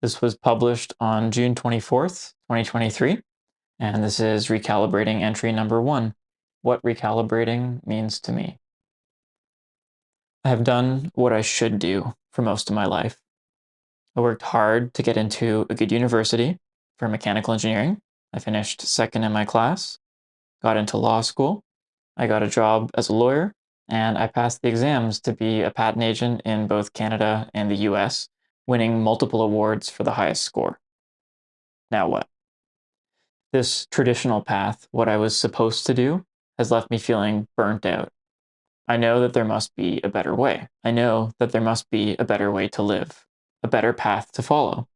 This was published on June 24th, 2023, and this is Recalibrating entry number 1, What Recalibrating Means to Me. I have done what I should do for most of my life. I worked hard to get into a good university for mechanical engineering. I finished second in my class, got into law school, I got a job as a lawyer, and I passed the exams to be a patent agent in both Canada and the US, winning multiple awards for the highest score. Now what? This traditional path, what I was supposed to do, has left me feeling burnt out. I know that there must be a better way. I know that there must be a better way to live, a better path to follow,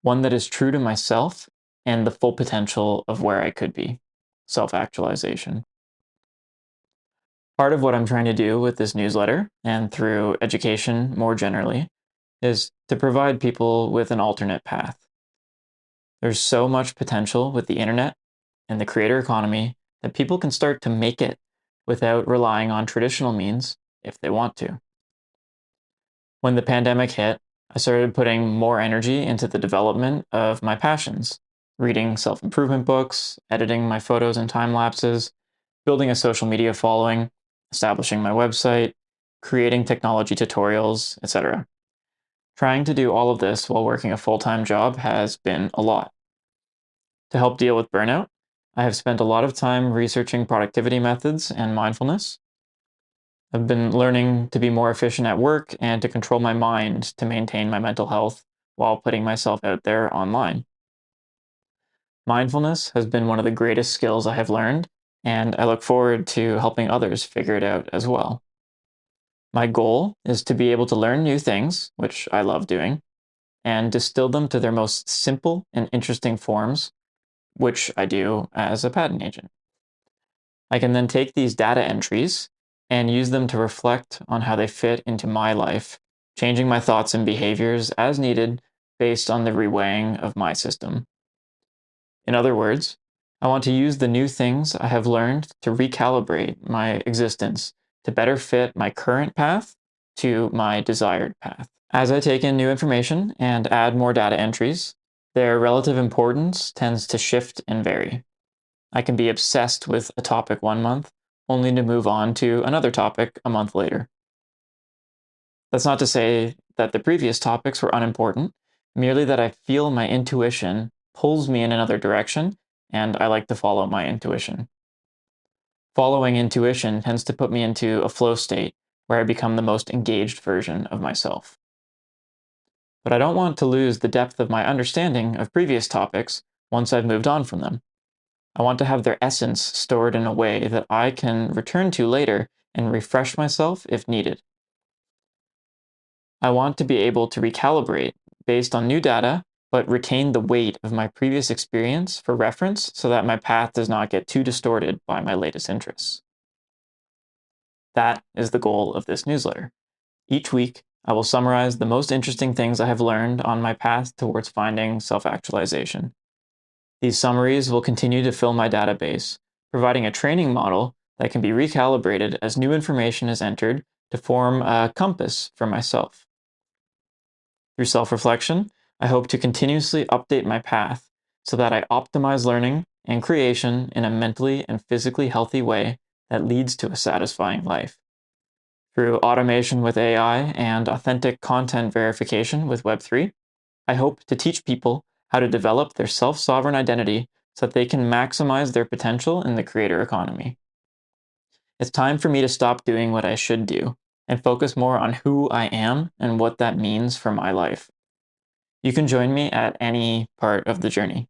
one that is true to myself and the full potential of where I could be, self-actualization. Part of what I'm trying to do with this newsletter and through education more generally is to provide people with an alternate path. There's so much potential with the internet and the creator economy that people can start to make it without relying on traditional means if they want to. When the pandemic hit, I started putting more energy into the development of my passions, reading self-improvement books, editing my photos and time lapses, building a social media following, establishing my website, creating technology tutorials, etc. Trying to do all of this while working a full-time job has been a lot. To help deal with burnout, I have spent a lot of time researching productivity methods and mindfulness. I've been learning to be more efficient at work and to control my mind to maintain my mental health while putting myself out there online. Mindfulness has been one of the greatest skills I have learned, and I look forward to helping others figure it out as well. My goal is to be able to learn new things, which I love doing, and distill them to their most simple and interesting forms, which I do as a patent agent. I can then take these data entries and use them to reflect on how they fit into my life, changing my thoughts and behaviors as needed based on the reweighing of my system. In other words, I want to use the new things I have learned to recalibrate my existence to better fit my current path to my desired path. As I take in new information and add more data entries, their relative importance tends to shift and vary. I can be obsessed with a topic one month, only to move on to another topic a month later. That's not to say that the previous topics were unimportant, merely that I feel my intuition pulls me in another direction, and I like to follow my intuition. Following intuition tends to put me into a flow state where I become the most engaged version of myself. But I don't want to lose the depth of my understanding of previous topics once I've moved on from them. I want to have their essence stored in a way that I can return to later and refresh myself if needed. I want to be able to recalibrate based on new data, but retain the weight of my previous experience for reference so that my path does not get too distorted by my latest interests. That is the goal of this newsletter. Each week, I will summarize the most interesting things I have learned on my path towards finding self-actualization. These summaries will continue to fill my database, providing a training model that can be recalibrated as new information is entered to form a compass for myself. Through self-reflection, I hope to continuously update my path so that I optimize learning and creation in a mentally and physically healthy way that leads to a satisfying life. Through automation with AI and authentic content verification with Web3, I hope to teach people how to develop their self-sovereign identity so that they can maximize their potential in the creator economy. It's time for me to stop doing what I should do and focus more on who I am and what that means for my life. You can join me at any part of the journey.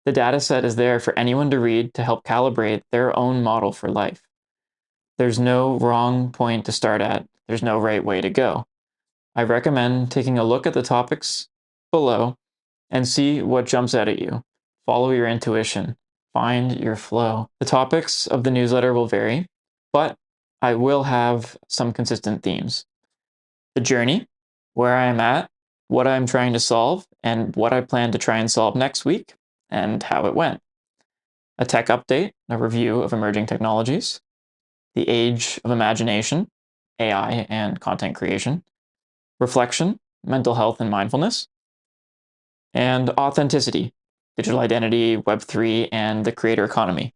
The dataset is there for anyone to read to help calibrate their own model for life. There's no wrong point to start at. There's no right way to go. I recommend taking a look at the topics below and see what jumps out at you. Follow your intuition. Find your flow. The topics of the newsletter will vary, but I will have some consistent themes. The journey, where I am at, what I'm trying to solve, and what I plan to try and solve next week, and how it went. A tech update, a review of emerging technologies. The age of imagination, AI and content creation. Reflection, mental health and mindfulness. and authenticity, digital identity, Web3, and the creator economy.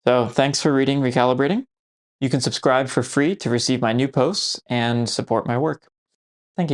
So thanks for reading Recalibrating. You can subscribe for free to receive my new posts and support my work. Thank you.